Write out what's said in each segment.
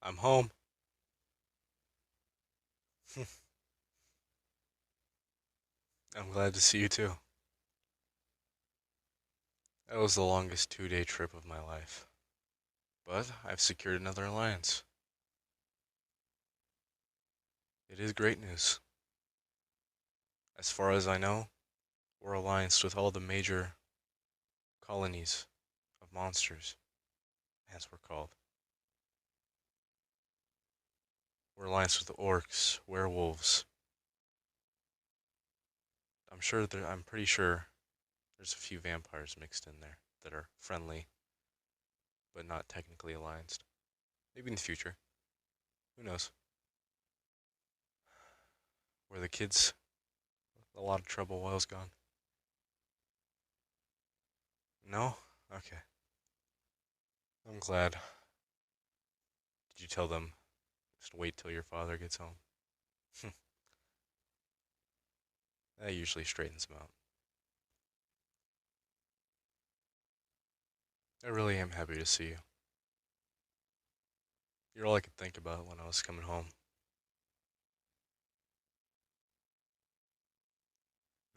I'm home. I'm glad to see you too. That was the longest 2-day trip of my life. But I've secured another alliance. It is great news. As far as I know, we're allianced with all the major colonies of monsters, as we're called. We're allianced with orcs, werewolves. I'm pretty sure there's a few vampires mixed in there that are friendly, but not technically allianced. Maybe in the future. Who knows? Were the kids a lot of trouble while I was gone? No? Okay. I'm glad. Did you tell them just wait till your father gets home? That usually straightens them out. I really am happy to see you. You're all I could think about when I was coming home.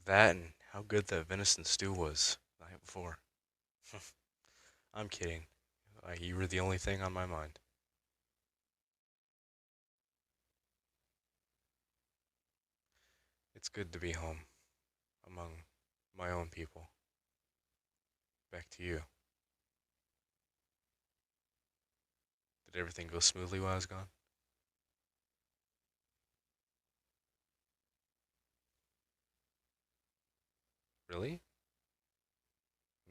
That and how good that venison stew was the night before. I'm kidding. You were the only thing on my mind. It's good to be home among my own people. Back to you. Did everything go smoothly while I was gone? Really?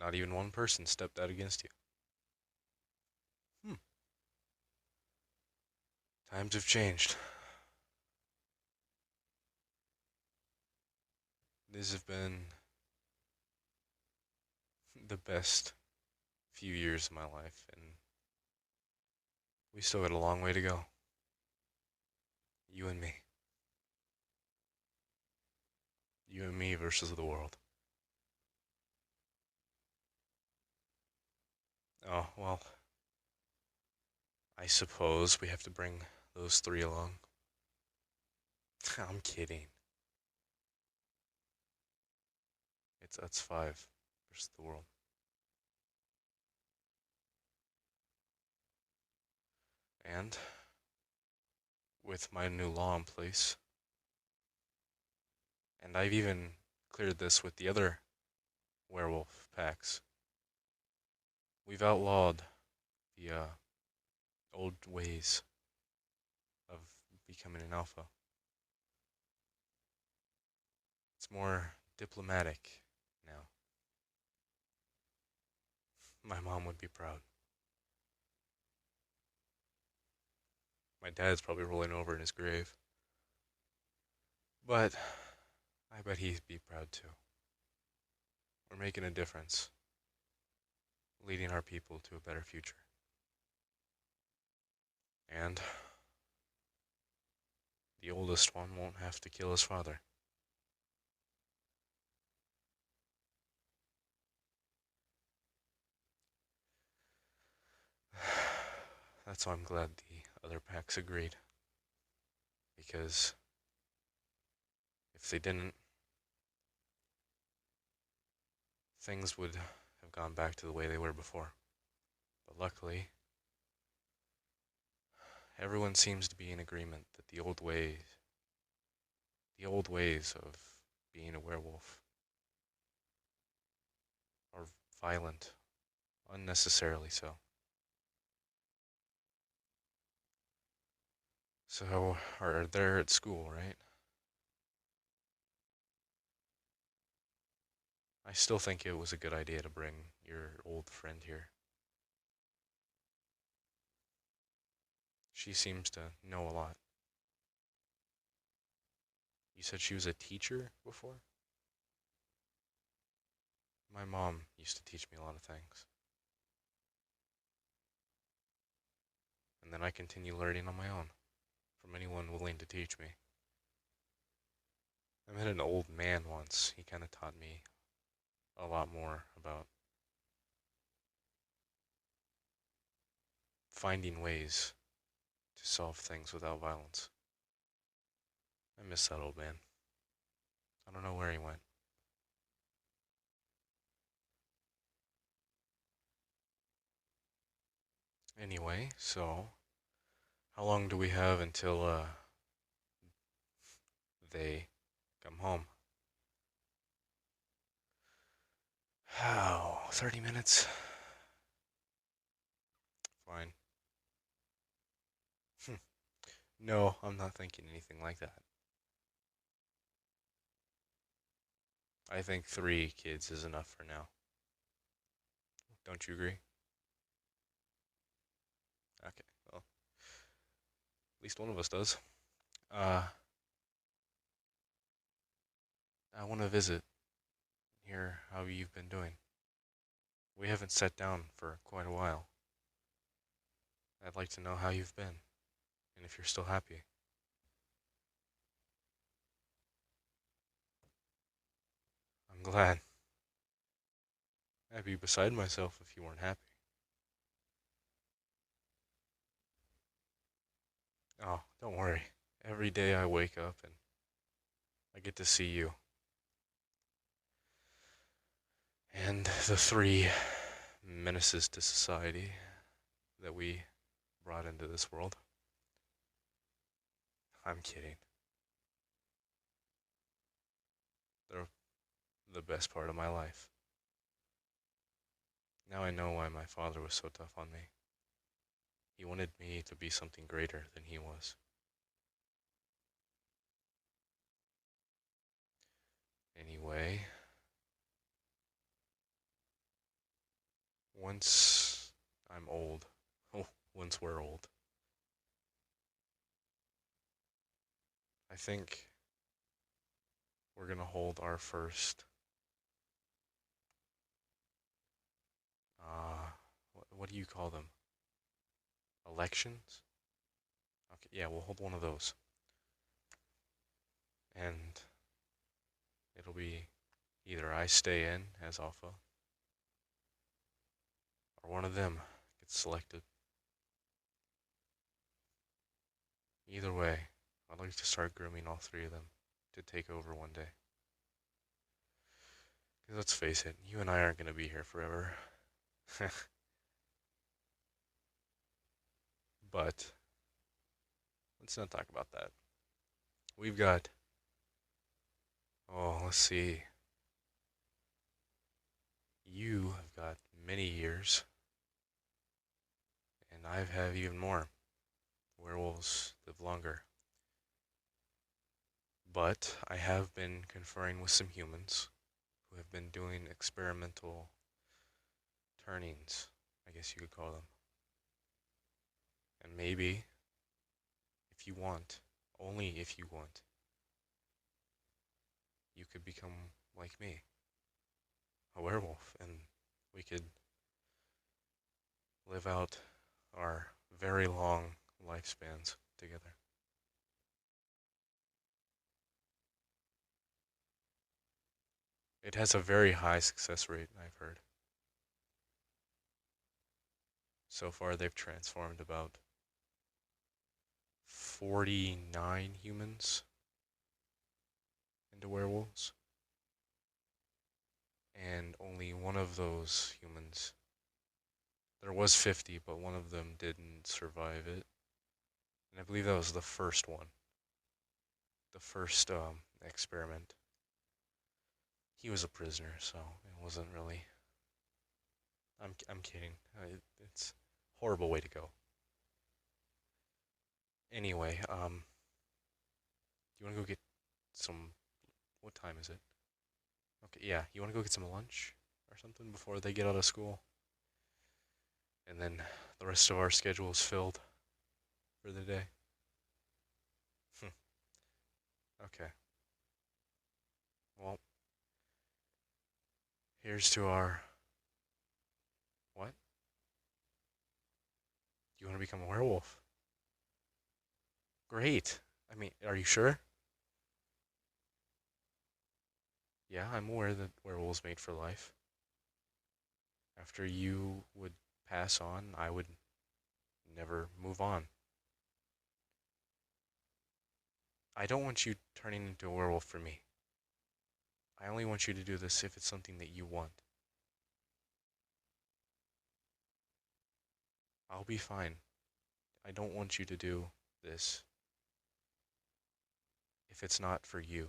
Not even one person stepped out against you. Hmm. Times have changed. These have been the best few years of my life, and we still got a long way to go. You and me. You and me versus the world. Oh, well, I suppose we have to bring those three along. I'm kidding. That's five versus the world. And with my new law in place, and I've even cleared this with the other werewolf packs, we've outlawed the old ways of becoming an alpha. It's more diplomatic now. My mom would be proud. My dad's probably rolling over in his grave. But I bet he'd be proud too. We're making a difference, leading our people to a better future. And the oldest one won't have to kill his father. That's why I'm glad the other packs agreed. Because if they didn't, things would have gone back to the way they were before. But luckily, everyone seems to be in agreement that the old ways of being a werewolf are violent, unnecessarily so. So, are there at school, right? I still think it was a good idea to bring your old friend here. She seems to know a lot. You said she was a teacher before? My mom used to teach me a lot of things. And then I continue learning on my own from anyone willing to teach me. I met an old man once. He kind of taught me a lot more about finding ways to solve things without violence. I miss that old man. I don't know where he went. Anyway, so how long do we have until they come home? How? 30 minutes? Fine. No, I'm not thinking anything like that. I think 3 kids is enough for now. Don't you agree? Okay, well, at least one of us does. Uh, I want to visit, hear how you've been doing. We haven't sat down for quite a while. I'd like to know how you've been, and if you're still happy. I'm glad. I'd be beside myself if you weren't happy. Oh, don't worry. Every day I wake up and I get to see you. And the 3 menaces to society that we brought into this world. I'm kidding. They're the best part of my life. Now I know why my father was so tough on me. He wanted me to be something greater than he was. Anyway, once I'm old, oh, once we're old, I think we're gonna hold our first, what do you call them? Elections? Okay, yeah, we'll hold one of those. And it'll be either I stay in as alpha, or one of them gets selected. Either way, I'd like to start grooming all 3 of them to take over one day. Because let's face it, you and I aren't going to be here forever. But let's not talk about that. We've got, oh, let's see. You have got many years, and I have even more. Werewolves live longer. But I have been conferring with some humans who have been doing experimental turnings, I guess you could call them. And maybe, if you want, only if you want, you could become like me, a werewolf, and we could live out our very long lifespans together. It has a very high success rate, I've heard. So far, they've transformed about 49 humans into werewolves, and only one of those humans, there was 50, but one of them didn't survive it. And I believe that was the first one, the first experiment. He was a prisoner, so it wasn't really. I'm kidding. It's a horrible way to go. Anyway, do you want to go get some? What time is it? Okay, yeah, you want to go get some lunch or something before they get out of school, and then the rest of our schedule is filled for the day. Okay. Well, here's to our what? You want to become a werewolf? Great. I mean, are you sure? Yeah, I'm aware that werewolves mate for life. After you would pass on, I would never move on. I don't want you turning into a werewolf for me. I only want you to do this if it's something that you want. I'll be fine. I don't want you to do this if it's not for you.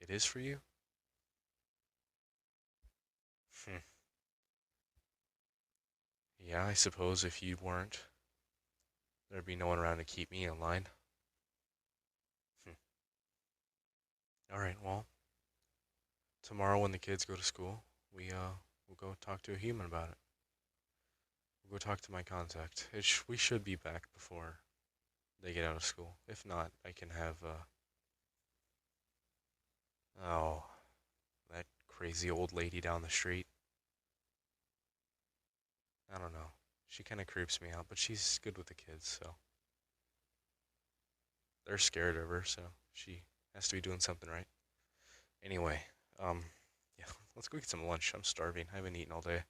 It is for you? Hmm. Yeah, I suppose if you weren't, there'd be no one around to keep me in line. Hmm. Alright, well, tomorrow when the kids go to school, we'll go talk to a human about it. We'll go talk to my contact. We should be back before they get out of school. If not, I can have, oh, that crazy old lady down the street. I don't know. She kind of creeps me out, but she's good with the kids, so they're scared of her, so she has to be doing something right. Anyway, yeah, let's go get some lunch. I'm starving. I haven't eaten all day.